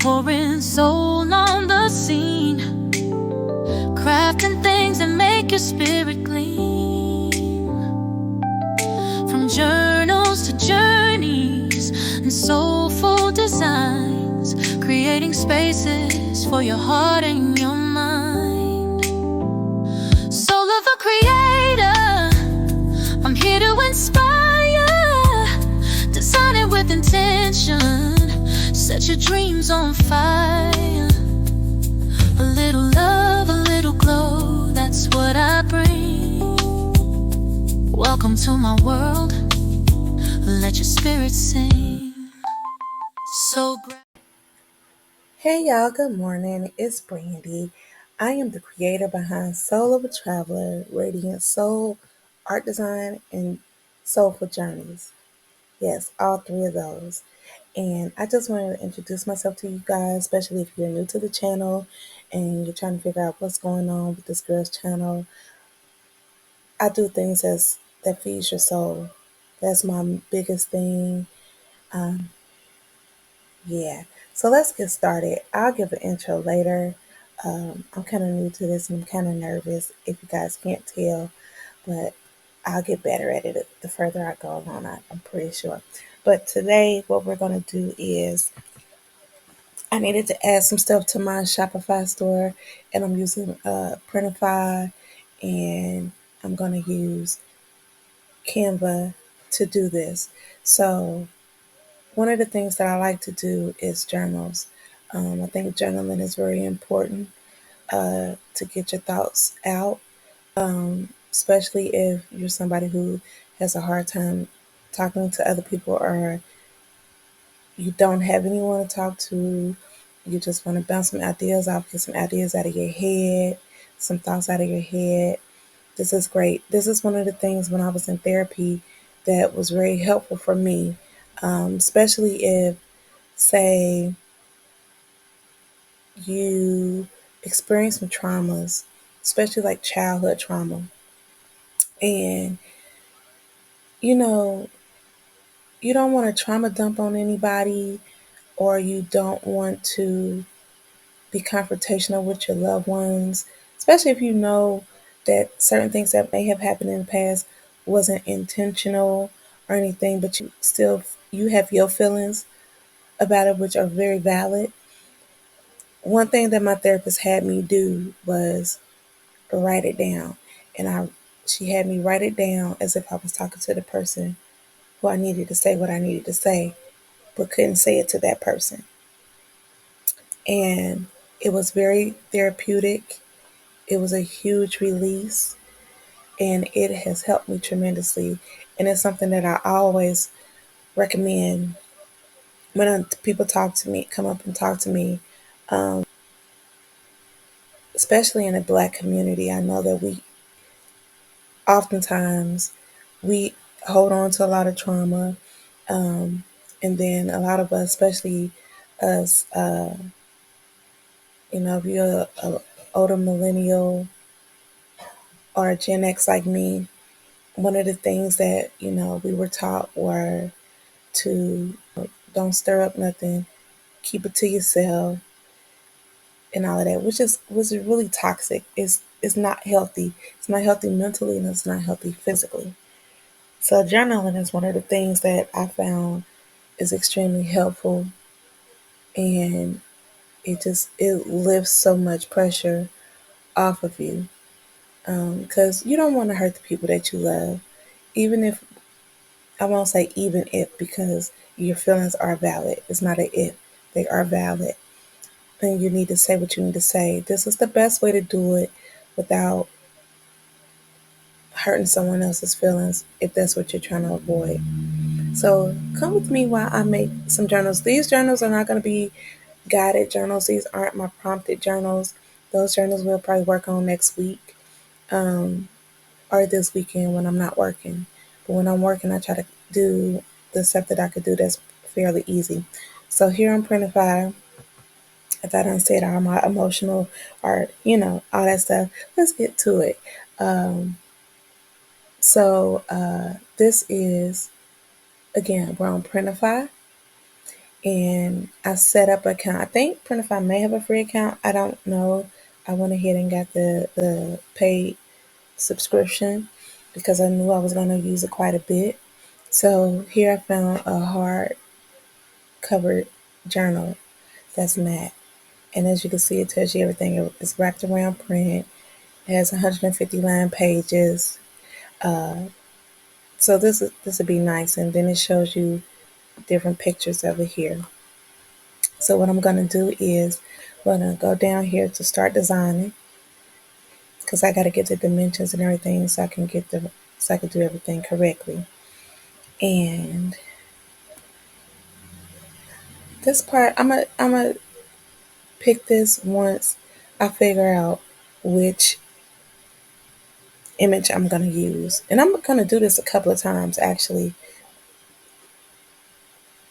pouring soul on the scene, crafting things that make your spirit gleam. From journals to journeys and soulful designs, creating spaces for your heart and your mind. Soul of a creator, I'm here to inspire, design it with intention, set your dreams on fire. A little love, a little glow, that's what I bring. Welcome to my world, let your spirit sing. So Hey y'all, good morning. It's Brandy. I am the creator behind Soul of a Traveler, Radiant Soul, Art Design, and Soulful Journeys. Yes, all three of those. And I just wanted to introduce myself to you guys, especially if you're new to the channel and you're trying to figure out what's going on with this girl's channel. I do things that feeds your soul. That's my biggest thing. Um, Yeah, so let's get started. I'll give an intro later. I'm kind of new to this and I'm kind of nervous if you guys can't tell, but I'll get better at it the further I go along, I'm pretty sure. But today, what we're going to do is I needed to add some stuff to my Shopify store, and I'm using Printify, and I'm going to use Canva to do this. So one of the things that I like to do is journals. I think journaling is very important to get your thoughts out, especially if you're somebody who has a hard time talking to other people, or you don't have anyone to talk to. You just want to bounce some ideas off, get some ideas out of your head, some thoughts out of your head. This is great. This is one of the things when I was in therapy that was very helpful for me, especially if, say, you experience some traumas, especially like childhood trauma, and you know, you don't want to trauma dump on anybody, or you don't want to be confrontational with your loved ones, especially if you know that certain things that may have happened in the past wasn't intentional or anything, but you have your feelings about it, which are very valid. One thing that my therapist had me do was write it down. And she had me write it down as if I was talking to the person who I needed to say what I needed to say, but couldn't say it to that person. And it was very therapeutic. It was a huge release, and it has helped me tremendously. And it's something that I always recommend when people talk to me, come up and talk to me, especially in the Black community. I know that oftentimes we hold on to a lot of trauma, um, and then a lot of us, especially us, if you're a older millennial or a Gen X like me, one of the things that we were taught were to don't stir up nothing, keep it to yourself, and all of that, which was really toxic. It's not healthy. It's not healthy mentally, and it's not healthy physically. So journaling is one of the things that I found is extremely helpful, and it lifts so much pressure off of you, because you don't want to hurt the people that you love, even if, I won't say even if, because your feelings are valid. It's not a if, they are valid, and you need to say what you need to say. This is the best way to do it without hurting someone else's feelings, if that's what you're trying to avoid. So come with me while I make some journals. These journals are not going to be guided journals. These aren't my prompted journals. Those journals we'll probably work on next week, or this weekend when I'm not working. But when I'm working, I try to do the stuff that I could do that's fairly easy. So here on Printify, if I don't say all my emotional or, all that stuff, let's get to it. This is, again, we're on Printify, and I set up an account. I think Printify may have a free account. I don't know. I went ahead and got the paid subscription because I knew I was going to use it quite a bit. So here I found a hard covered journal that's matte. And as you can see, it tells you everything. It's wrapped around print. It has 150 line pages. Uh, so this would be nice. And then it shows you different pictures of it here. So what I'm going to do is I'm going to go down here to start designing because I got to get the dimensions and everything so I can do everything correctly. And this part, I'm gonna pick this once I figure out which image I'm gonna use, and I'm gonna do this a couple of times actually,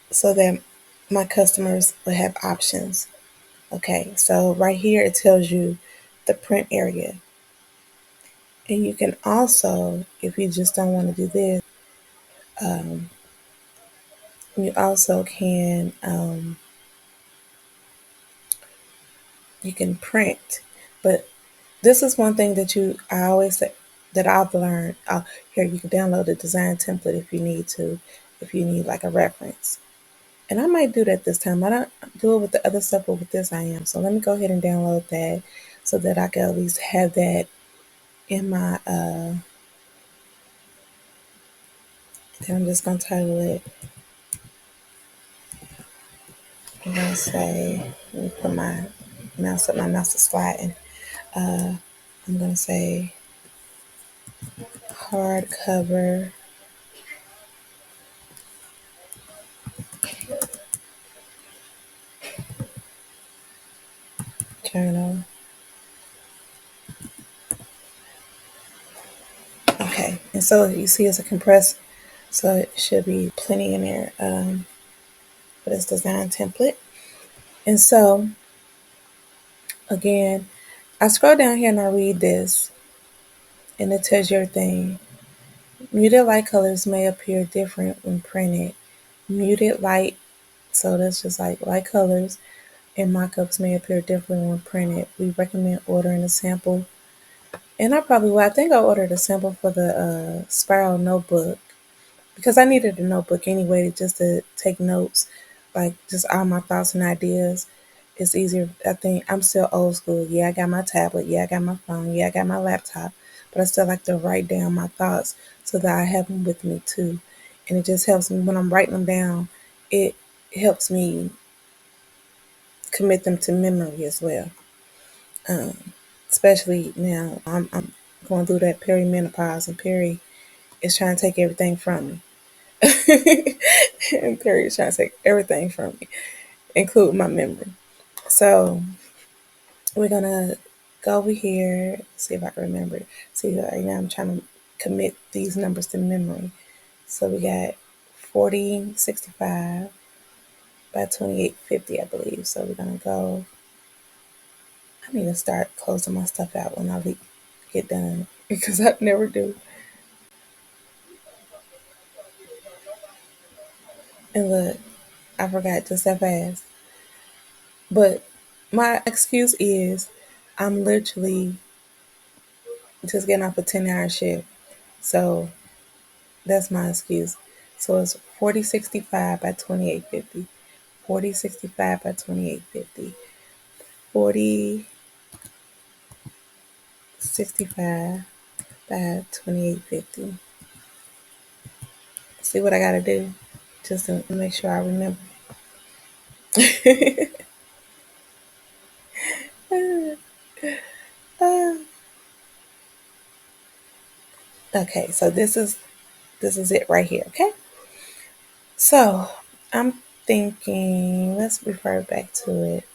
so that my customers will have options. Okay, so right here it tells you the print area, and you can also, if you just don't want to do this, um, you also you can print, but this is one thing that I always say that I've learned. Here, you can download the design template if you need to, if you need like a reference. And I might do that this time. I don't do it with the other stuff, but with this I am. So let me go ahead and download that so that I can at least have that in my. Then I'm just gonna title it. I'm gonna say. Let me put my mouse up. My mouse is sliding. Uh, I'm gonna say hardcover journal. Okay, and so you see it's a compressed, so it should be plenty in there for this design template. And so again, I scroll down here and I read this, and it tells you everything. Muted light colors may appear different when printed. Muted light, so that's just like light colors, and mock-ups may appear different when printed. We recommend ordering a sample, and I probably will. I think I ordered a sample for the spiral notebook because I needed a notebook anyway just to take notes, like just all my thoughts and ideas. It's easier. I think I'm still old school. Yeah, I got my tablet. Yeah, I got my phone. Yeah, I got my laptop. But I still like to write down my thoughts so that I have them with me too. And it just helps me when I'm writing them down. It helps me commit them to memory as well. Um, Especially now, I'm going through that perimenopause, and Perry is trying to take everything from me. And Perry is trying to take everything from me, including my memory. So we're gonna go over here, see if I can remember. See, right now I'm trying to commit these numbers to memory. So we got 4065 by 2850, I believe. So we're gonna go. I need to start closing my stuff out when get done because I never do. And look, I forgot just that fast. But my excuse is I'm literally just getting off a 10-hour shift. So that's my excuse. So it's 4065 by 2850. 4065 by 2850. 4065 by 2850. See what I gotta do just to make sure I remember. Okay, so this is it right here, okay? So I'm thinking, let's refer back to it.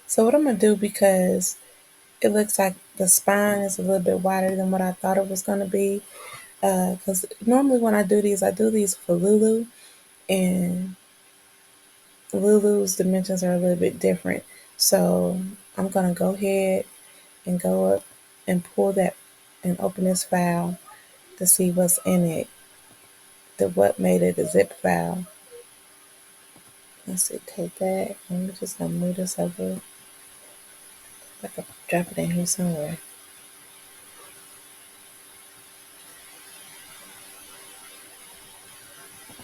So what I'm gonna do, because it looks like the spine is a little bit wider than what I thought it was gonna be. Because normally when I do these for Lulu, and Lulu's dimensions are a little bit different. So I'm gonna go ahead and go up and pull that and open this file to see what's in it. the what made it a zip file. Let's see, take that. I'm just gonna move this over. I could drop it in here somewhere.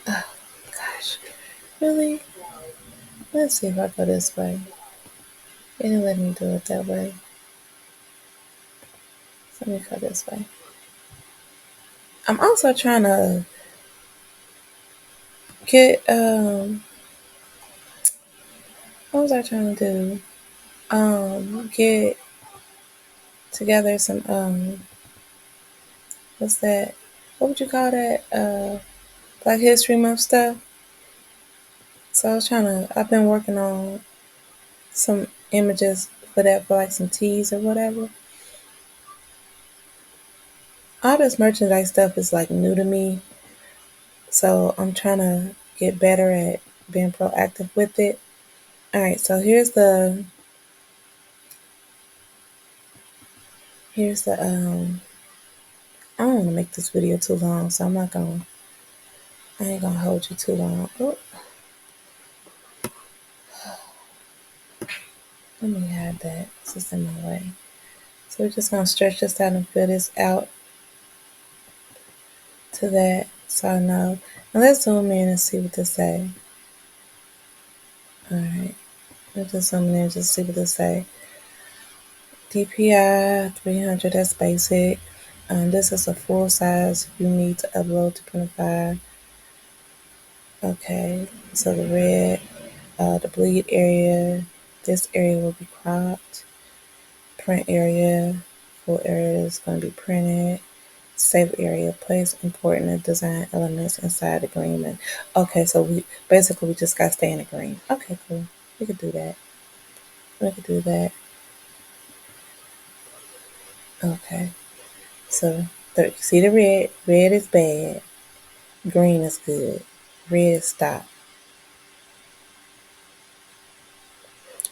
Oh gosh, really? Let's see if I go this way. It didn't let me do it that way. So let me go this way. I'm also trying to get what was I trying to do? Get together some what's that? What would you call that? Black History Month stuff. So I was trying to. I've been working on some images for that, for like some teas or whatever. All this merchandise stuff is like new to me, so I'm trying to get better at being proactive with it. All right, so here's the. I don't want to make this video too long, so I ain't gonna hold you too long. Oh, let me hide that. It's just in my way. So we're just gonna stretch this out and fill this out to that, so I know. Now let's zoom in and see what this say. All right, let's just zoom in and just see what this say. DPI 300. That's basic. This is a full size you need to upload to Printify. Okay, so the red, the bleed area, this area will be cropped. Print area, full area is going to be printed. Save area, place important design elements inside the green. Okay, so we just got to stay in the green. Okay, cool. We could do that. We could do that. Okay, so see the red. Red is bad. Green is good. Red is stop.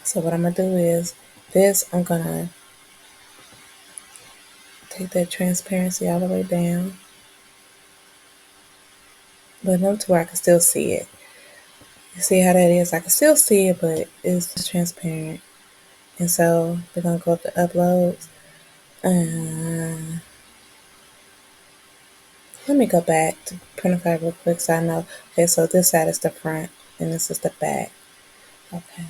So what I'm gonna do is this. I'm gonna take that transparency all the way down, but not to where I can still see it. You see how that is? I can still see it, but it's just transparent. And so we're gonna go up to uploads. Let me go back to Printify real quick so I know. Okay, so this side is the front and this is the back. Okay,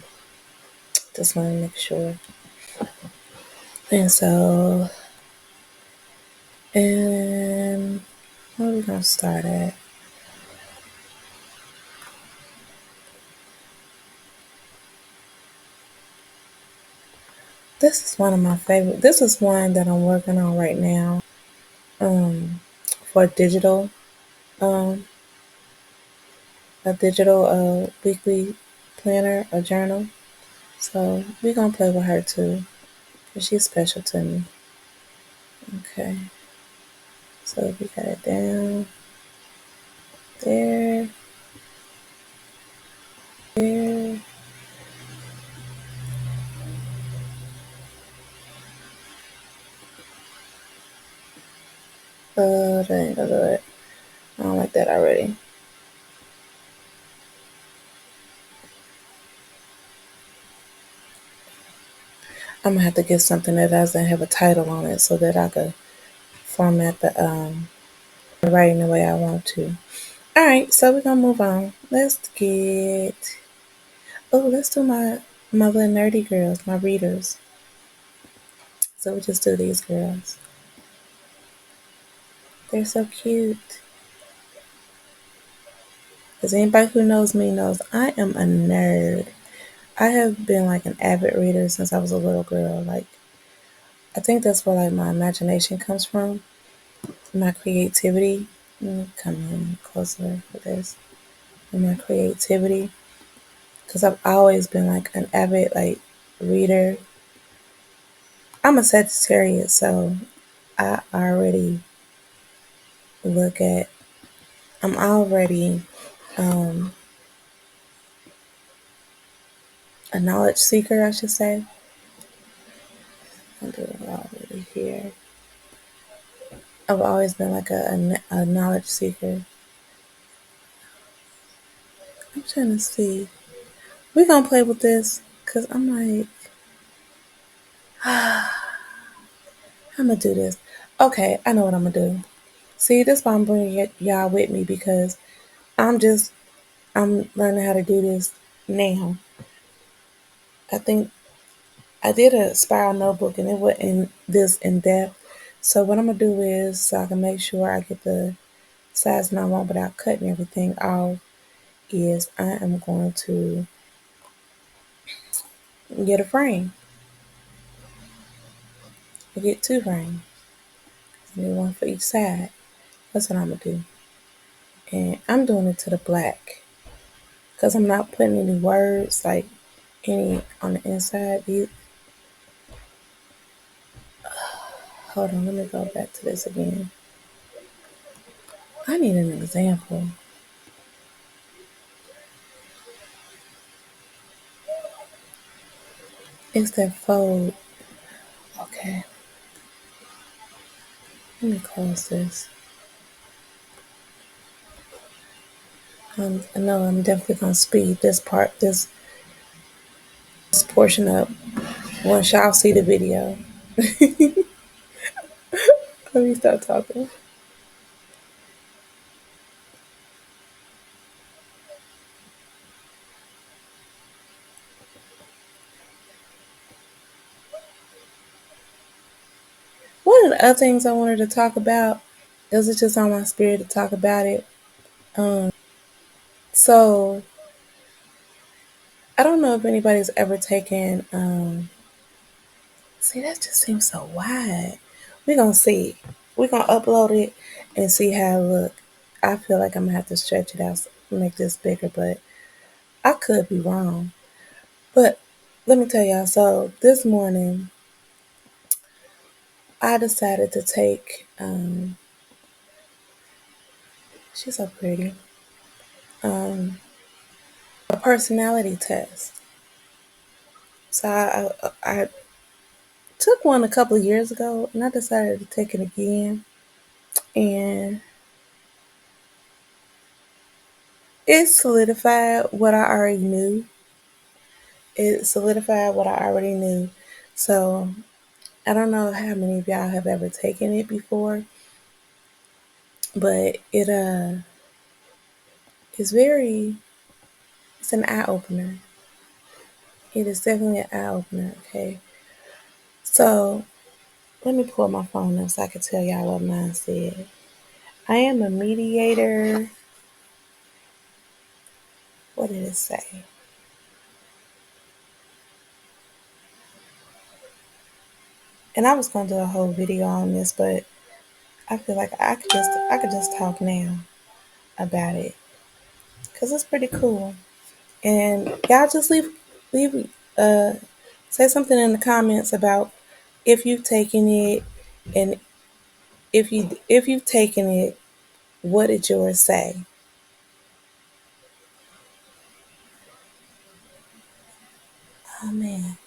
just want to make sure. And so, and where are we gonna start at? This is one of my favorite. This is one that I'm working on right now. For um, a digital weekly planner, a journal. So we're gonna play with her too, cause she's special to me. Okay, so we got it down there, there. That ain't gonna do it. I don't like that already. I'm gonna have to get something that doesn't have a title on it so that I could format the writing the way I want to. All right, so we're gonna move on. Let's do my little nerdy girls, my readers. So we just do these girls. They're so cute. Because anybody who knows me knows I am a nerd. I have been like an avid reader since I was a little girl. Like I think that's where like my imagination comes from, my creativity. Let me come in closer for this. And my creativity, because I've always been like an avid like reader. I'm a Sagittarius, so I already look at. I'm already um, a knowledge seeker, I should say. I'll do it already here. I've always been like a knowledge seeker. I'm trying to see. We're gonna play with this because I'm like, I'm gonna do this. Okay, I know what I'm gonna do. See, this why I'm bringing y'all with me because I'm just I'm learning how to do this now. I think I did a spiral notebook and it wasn't this in depth. So what I'm gonna do is so I can make sure I get the size I want without cutting everything off is I am going to get a frame. I get two frames. I need one for each side. That's what I'm gonna do. And I'm doing it to the black because I'm not putting any words like any on the inside. Hold on, let me go back to this again. I need an example. It's that fold. Okay, let me close this. I know I'm definitely gonna speed this portion up once y'all see the video. Let me start talking. One of the other things I wanted to talk about, because it's just on my spirit to talk about it. So I don't know if anybody's ever taken. See, that just seems so wide. We're gonna see. We're gonna upload it and see how it look. I feel like I'm gonna have to stretch it out, make this bigger, but I could be wrong. But let me tell y'all. So this morning, I decided to take. She's so pretty. Um, a personality test. So I took one a couple of years ago, and I decided to take it again, and it solidified what I already knew. It solidified what I already knew. So I don't know how many of y'all have ever taken it before, but it is very it's an eye opener. It is definitely an eye opener. Okay, so let me pull my phone up so I can tell y'all what mine said. I am a mediator. What did it say? And I was gonna do a whole video on this, but I feel like I could just talk now about it because it's pretty cool. And y'all just leave say something in the comments about if you've taken it, and if you've taken it, what did yours say? Oh man,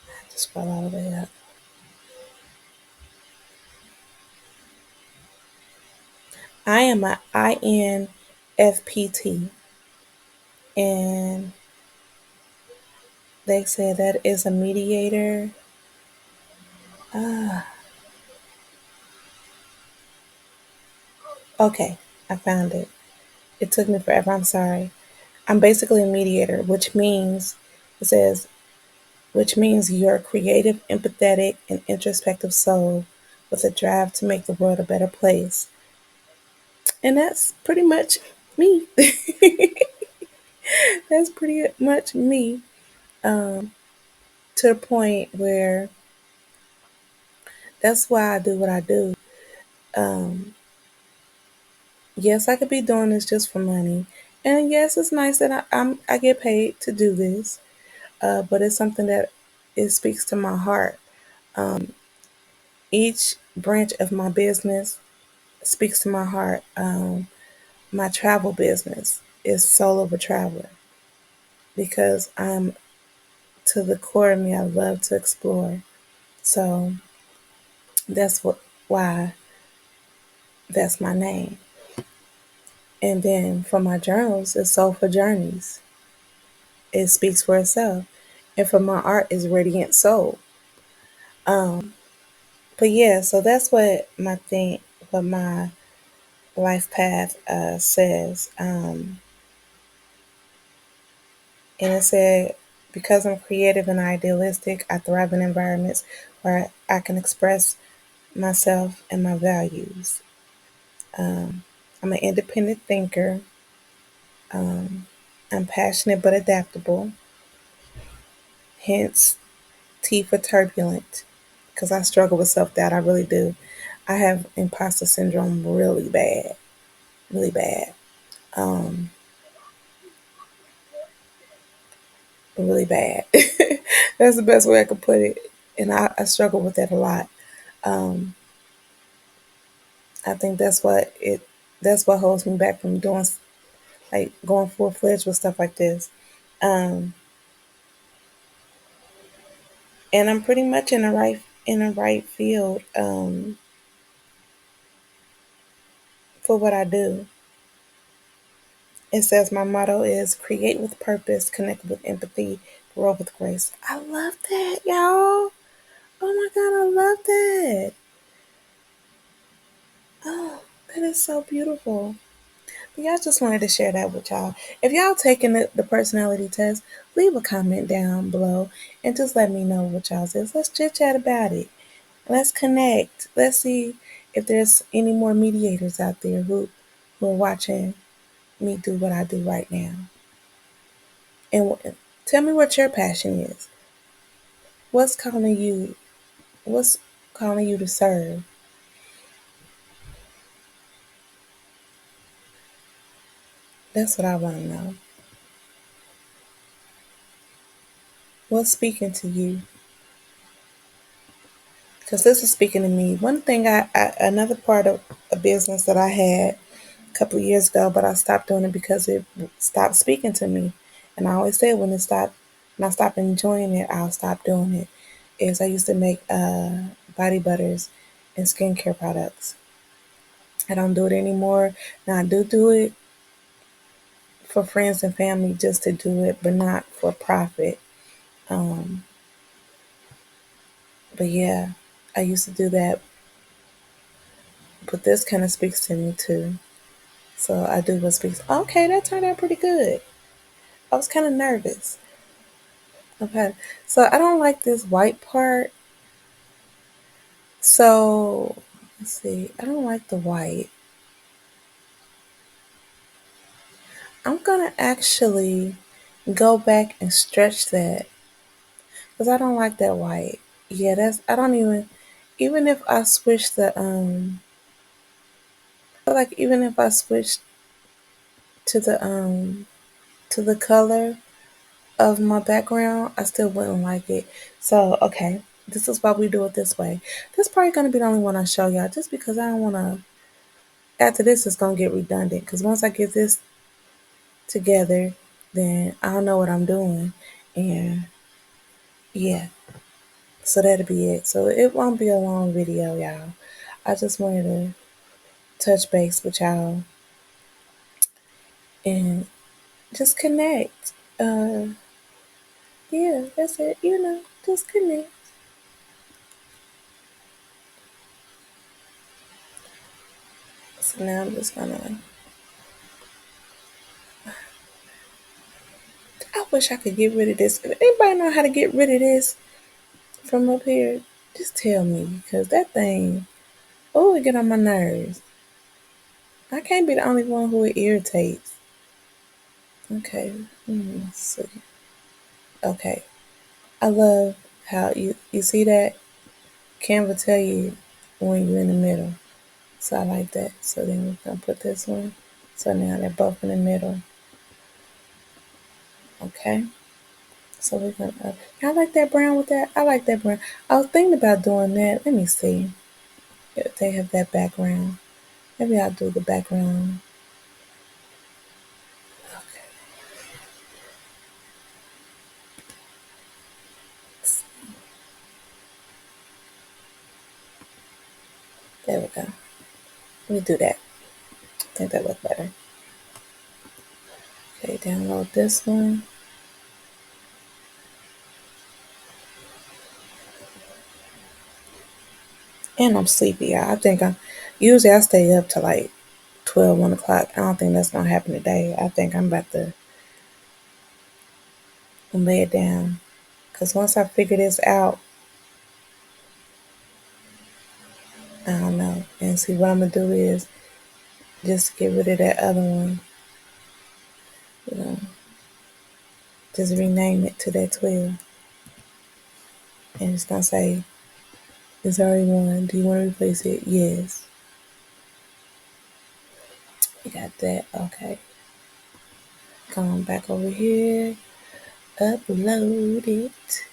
I have to scroll all the way up. I am a INFPT, and they said that is a mediator. Ah, okay, I found it. It took me forever. I'm sorry. I'm basically a mediator, it says, which means you're a creative, empathetic, and introspective soul with a drive to make the world a better place. And that's pretty much me. That's pretty much me. To the point where that's why I do what I do. Um, yes, I could be doing this just for money. And yes, it's nice that I get paid to do this, but it's something that it speaks to my heart. Each branch of my business speaks to my heart. My travel business is Soul of a Traveler because I'm to the core of me. I love to explore, so that's why that's my name. And then for my journals, it's Soulful Journeys. It speaks for itself. And for my art is Radiant Soul. But yeah, so that's what my life path says. And it said, because I'm creative and idealistic, I thrive in environments where I can express myself and my values. I'm an independent thinker. I'm passionate but adaptable. Hence, T for turbulent, because I struggle with self doubt. I really do. I have imposter syndrome really bad, really bad, really bad. That's the best way I could put it. And I struggle with that a lot. Um, I think that's what holds me back from doing like going full fledged with stuff like this. Um, and I'm pretty much in the right field for what I do. It says my motto is create with purpose, connect with empathy, grow with grace. I love that, y'all. Oh my God, I love that. Oh, that is so beautiful. But yeah, I just wanted to share that with y'all. If y'all taking the personality test, leave a comment down below and just let me know what y'all says. Let's chit chat about it. Let's connect. Let's see if there's any more mediators out there who are watching me do what I do right now. And tell me what your passion is. What's calling you? What's calling you to serve? That's what I want to know. What's speaking to you? Because this is speaking to me. One thing, another part of a business that I had a couple of years ago, but I stopped doing it because it stopped speaking to me. And I always said when I stop enjoying it, I'll stop doing it. Is I used to make body butters and skincare products. I don't do it anymore. Now I do it for friends and family just to do it, but not for profit. Um, but yeah, I used to do that. But this kind of speaks to me too. So I do what speaks. Okay, that turned out pretty good. I was kind of nervous. Okay, so I don't like this white part. So let's see. I don't like the white. I'm gonna actually go back and stretch that because I don't like that white. Yeah, that's. I don't even if I switch even if I switch to the color of my background, I still wouldn't like it. So, okay, this is why we do it this way. This is probably going to be the only one I show y'all just because I don't want to. After this, it's going to get redundant because once I get this together, then I don't know what I'm doing. And yeah, so that'll be it. So, it won't be a long video, y'all. I just wanted to touch base with y'all and just connect. Yeah, that's it. Just connect. So now I'm just gonna. I wish I could get rid of this. If anybody know how to get rid of this from up here, just tell me because that thing, oh, it get on my nerves. I can't be the only one who it irritates. Okay, let's see. Okay, I love how you see that Canva tell you when you're in the middle. So I like that. So then we're gonna put this one. So now they're both in the middle. Okay. So we're gonna. I like that brown with that. I like that brown. I was thinking about doing that. Let me see if they have that background. Maybe I'll do the background. Okay. There we go. Let me do that. I think that looks better. Okay, download this one. And I'm sleepy. I think usually I stay up to like 12, 1 o'clock. I don't think that's gonna happen today. I think I'm about to lay it down. Cause once I figure this out, I don't know. And see what I'm gonna do is just get rid of that other one. You know, just rename it to that 12. And it's gonna say, it's already one. Do you want to replace it? Yes. You got that. Okay. Come on back over here. Upload it.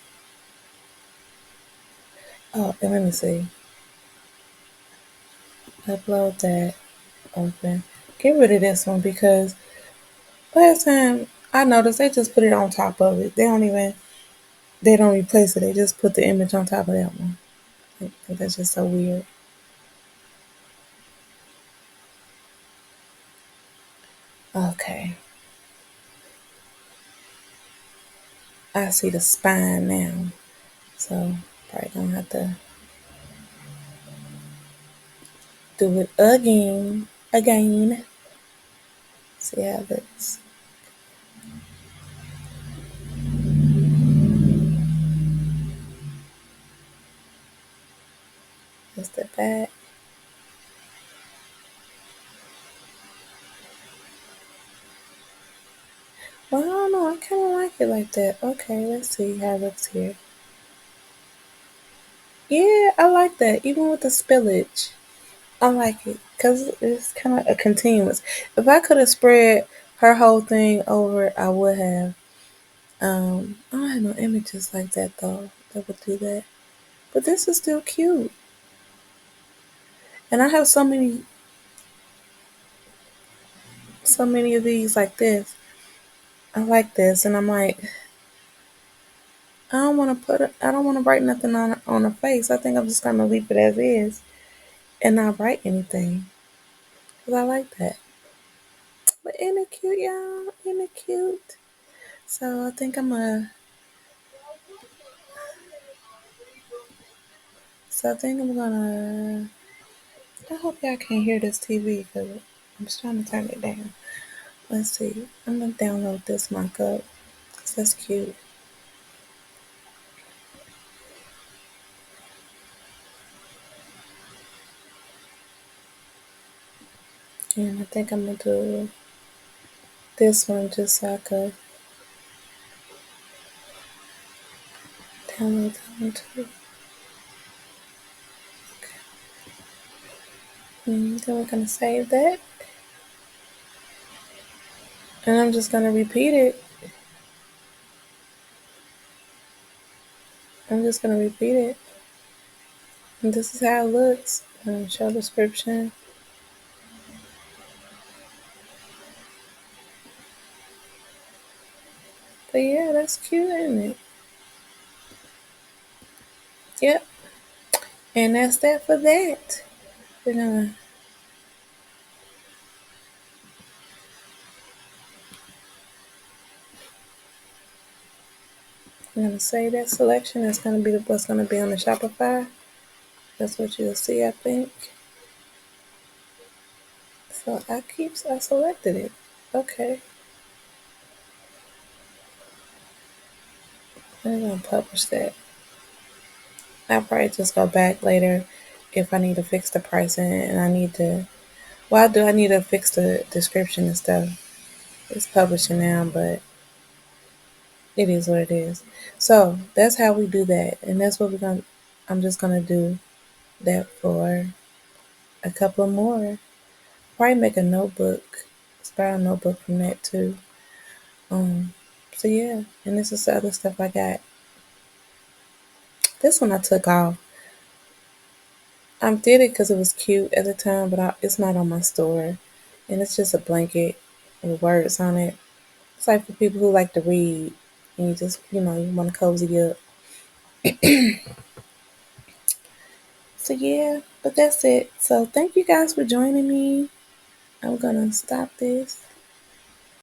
Oh, and let me see. Upload that. Open. Get rid of this one because last time I noticed they just put it on top of it. They don't replace it. They just put the image on top of that one. I think that's just so weird. Okay. I see the spine now. So probably gonna have to do it again. Again. See how that's just the back. Well, I don't know. I kind of like it like that. Okay, let's see how it looks here. Yeah, I like that. Even with the spillage, I like it because it's kind of a continuous. If I could have spread her whole thing over, I would have. I don't have no images like that though that would do that. But this is still cute, and I have so many of these like this. I like this, and I'm like, I don't want to write nothing on her face. I think I'm just gonna leave it as is and not write anything because I like that. But ain't it cute, y'all? Ain't it cute? So I think I'm gonna. So I think I'm gonna. I hope y'all can't hear this TV because I'm just trying to turn it down. Let's see. I'm gonna download this mock-up because that's cute. And I think I'm gonna do this one just so I could download that one too. And then we're gonna save that. And I'm just gonna repeat it. I'm just gonna repeat it. And this is how it looks. Show description. But yeah, that's cute, isn't it? Yep. And that's that for that. We're gonna we're gonna save that selection. That's gonna be what's gonna be on the Shopify. That's what you'll see, I think. So I selected it. Okay. I'm gonna publish that. I'll probably just go back later if I need to fix the pricing and I need to. Well, I do. I need to fix the description and stuff. It's publishing now, but it is what it is. So that's how we do that, and that's what we're gonna. I'm just gonna do that for a couple more. Probably make a notebook. Start a notebook from that too. Um. So yeah, and this is the other stuff I got. This one I took off. I did it because it was cute at the time, but it's not on my store, and it's just a blanket with words on it. It's like for people who like to read, and you just you want to cozy up. So yeah, but that's it. So thank you guys for joining me. I'm gonna stop this.